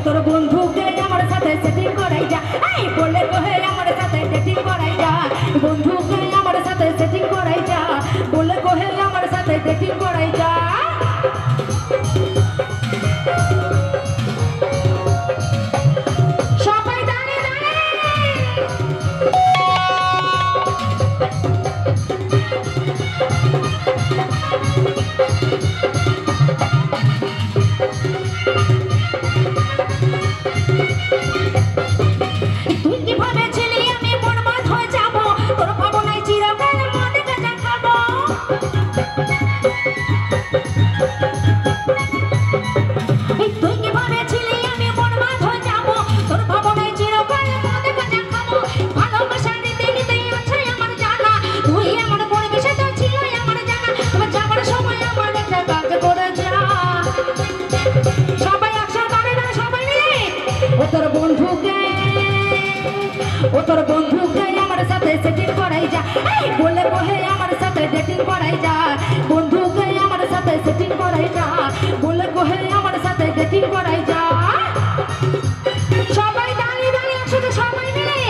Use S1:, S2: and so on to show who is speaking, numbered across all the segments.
S1: তোর বন্ধুকে আমার সাথে সেটিং করাই যা, এই বলে কহে আমার সাথে ডেটিং করাই যা, বন্ধুকে আমার সাথে সেটিং করাই যা, বলে কহে আমার সাথে ডেটিং করাই যা। সবাই দাঁড়িয়ে দাঁড়িয়ে তোর বন্ধুকে আমার সাথে সেটিং করাই যা, এই বলে কহে আমার সাথে ডেটিং করাই যা, বন্ধুকে আমার সাথে সেটিং করাই যা, বলে কহে আমার সাথে ডেটিং করাই যা। সবাই দাঁড়িয়ে দাঁড়িয়ে একসাথে সবাই মিলে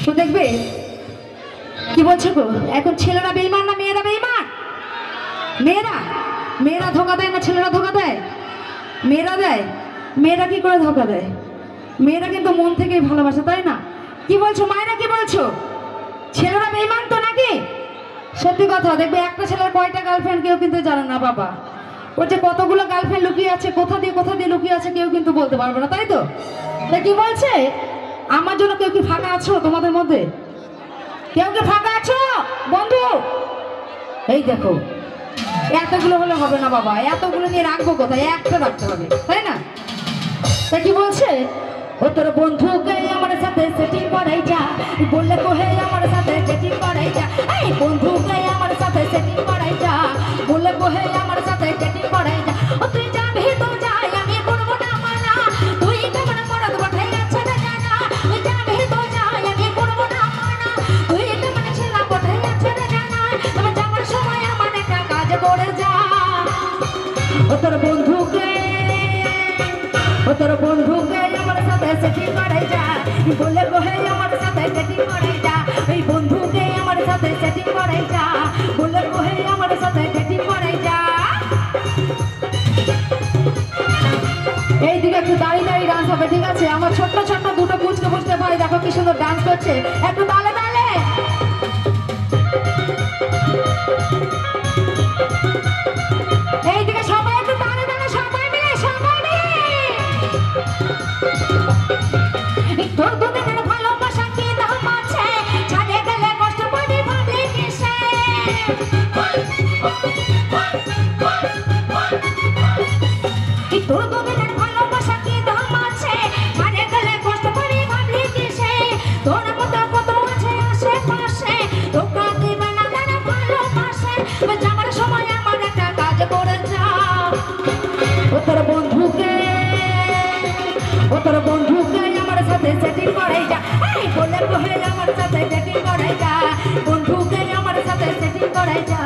S1: তো দেখবে কি বলছো গো, এখন ছেলেরা বেঈমান না মেয়েরা বেঈমান? মেয়েরা মেয়েরা ধোকা দেয় না ছেলেরা ধোকা দেয়? মেয়েরা দেয়। মেয়েরা কি করে ধোকা দেয়? মেয়েরা কিন্তু মন থেকেই ভালোবাসে, তাই না? কি বলছো মায়েরা, কি বলছো? ছেলেরা বেঈমান তো নাকি? সত্যি কথা, দেখবে একটা ছেলের কয়টা গার্লফ্রেন্ড কেউ কিন্তু জানে না বাবা। ওর যে কতগুলো গার্লফ্রেন্ড লুকিয়ে আছে, কোথা দিয়ে লুকিয়ে আছে কেউ কিন্তু বলতে পারবে না, তাই তো? কি বলছে, আমার জন্য কেউ কি ফাঁকা আছো তোমাদের মধ্যে? কেউ কি ফাঁকা আছো বন্ধু? এই দেখো, এতগুলো হলে হবে না বাবা, এতগুলো নিয়ে রাখবো কোথায়? একটা রাখতে হবে, তাই না? তা কি বলছে, ও তোর বন্ধুকে আমার সাথে সেটিং করাই যা, বললে কোহে আমার সাথে সেটিং করাই যা, এই বন্ধুকে আমার সাথে সেটিং করাই যা, বললে কোহে আমার সাথে সেটিং করাই যা। ও তুই যাবি তো যাই, আমি করবো না মানা, তুই কেমন মরদ বঠাই আছে না জানা, তুই যাবি তো যাই, আমি করবো না মানা, তুই কেমন ছেলা বঠাই আছে না জানা, আমার যাওয়ার সময় আমার একটা কাজ করে যা। ও তোর বন্ধুকে আমার সাথে সেটিং করাই যা, বলে কোহে আমার সাথে সেটিং করাই যা, এই বন্ধুকে আমার সাথে সেটিং করাই যা, বলে কোহে আমার সাথে সেটিং করাই যা। এইদিকে একটু দাঁড়িয়ে দাঁড়িয়ে ডান্স হবে, ঠিক আছে? আমার ছোট্ট ছোট্ট দুটো পুচকে পুচকে ভাই দেখো কি সুন্দর ডান্স করছে, একটু তালে তালে। এইদিকে সবাই একটু তালে তালে, সবাই মিলে সবাই মিলে। তোর দুদিনের ভালোবাসা কি দাম আছে, ছাড়িয়ে গেলে কষ্ট পাবি ভাবলি কিসে, তোর দুদিনের ভালোবাসা কি দাম আছে, ছাড়িয়ে গেলে কষ্ট পাবি ভাবলি কিসে, তোর মতো কত আছে সেটিং করাই যা এই বলে কহে আমার সাথে ডেটিং করাই যা বন্ধুকে আমার সাথে সেটিং করাই যা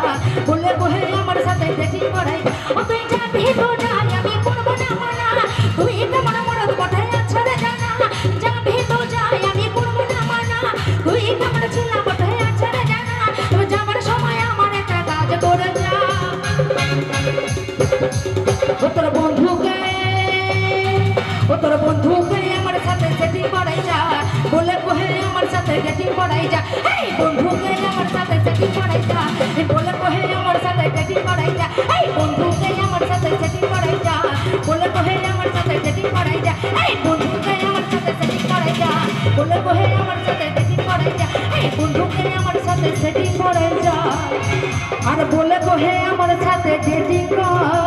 S1: বলে কহে আমার সাথে ডেটিং করাই যা ও তুই যাবি তো যাই আমি করবো না মানা তুই কেমন মরদ পথে আছে রে জানা যাবি তো যাই আমি করবো না মানা তুই কেমন ছিলা পথে আছে রে জানা তো যাবার সময় আমার একটা কাজ করে যা ও তোর বন্ধুকে আমার সাথে সেটিং করাই যা বলে কহে আমার সাথে ডেটিং করাই যা এই বন্ধুকে আমার সাথে সেটিং করাই যা বলে কহে আমার সাথে ডেটিং করাই যা এই বন্ধুকে আমার সাথে সেটিং করাই যা বলে কহে আমার সাথে ডেটিং করাই যা এই বন্ধুকে আমার সাথে সেটিং করাই যা বলে কহে আমার সাথে ডেটিং করাই যা এই বন্ধুকে আমার সাথে সেটিং করাই যা আর বলে কহে আমার সাথে ডেটিং কর